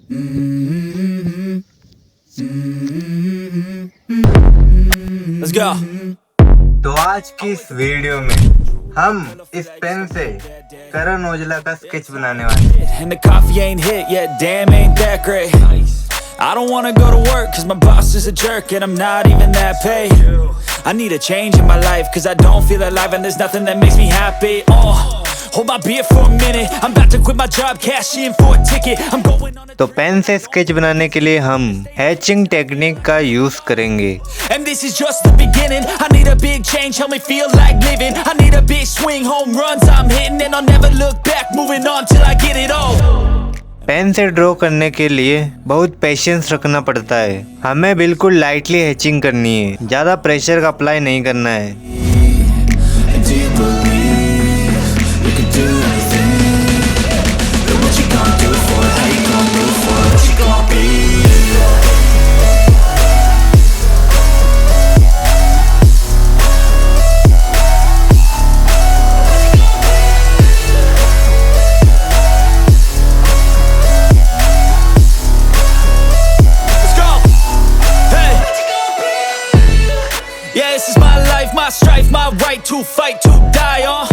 Let's go. तो आज की इस वीडियो में हम इस पेन से करण औजला का स्केच बनाने वाले हैं। And the coffee ain't hit yet, damn ain't that great. I don't wanna go to work cause my boss is a jerk and I'm not even that paid. I need a change in my life cause I don't feel alive and there's nothing that makes me happy. Hold my beer for a minute, I'm about to quit my job, cash in for a ticket. I'm going on a... तो pen से sketch बनाने के लिए हम hatching technique का use करेंगे। And this is just the beginning. I need a big change, help me feel like living. I need a big swing, home runs I'm hitting, and I'll never look back, moving on till I get it all. Pen से draw करने के लिए बहुत patience रखना पड़ता है। हमें बिल्कुल लाइटली हैचिंग करनी है, ज्यादा प्रेशर का अप्लाई नहीं करना है। And do you believe you can do anything? But what you gonna do for it? How you gonna move for it? What you gonna be? Yeah, this is my life, my strife, my right to fight, to die on.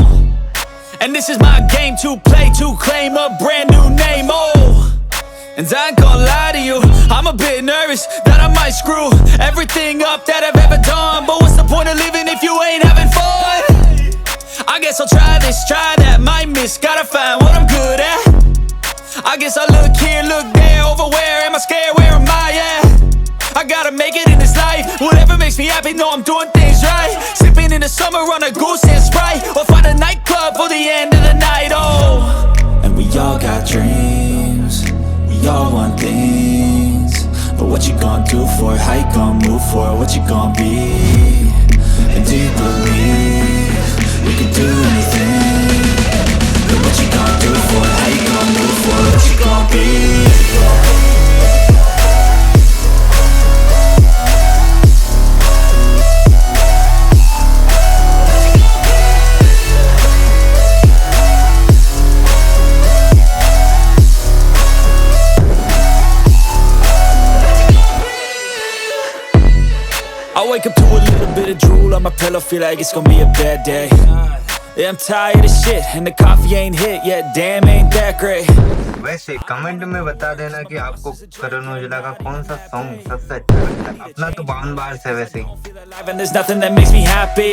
And this is my game to play, to claim a brand new name, oh. And I ain't gonna lie to you, I'm a bit nervous that I might screw everything up that I've ever done. But what's the point of living if you ain't having fun? I guess I'll try this, try that, might miss, gotta find what I'm good at. I guess I look here, look there, over where am I scared, where am I at? I gotta make it in this life. Whatever makes me happy, know I'm doing things right. Sipping in the summer on a goose and Sprite, or find a nightclub for the end of the night, oh. And we all got dreams, we all want things. But what you gonna do for it? How you gonna move for it? What you gonna be? And do you believe you can do anything? But what you gonna do for it? How you gonna move for it? What you gonna be? I wake up to a little bit of drool on my pillow, feel like it's gonna be a bad day. Yeah, I'm tired of shit, and the coffee ain't hit yet, damn ain't that great. वैसे comment में बता देना कि आपको करण औजला का कौन सा song सबसे अच्छा लगता है। अपना तो बावन बार से वैसे ही। And there's nothing that makes me happy.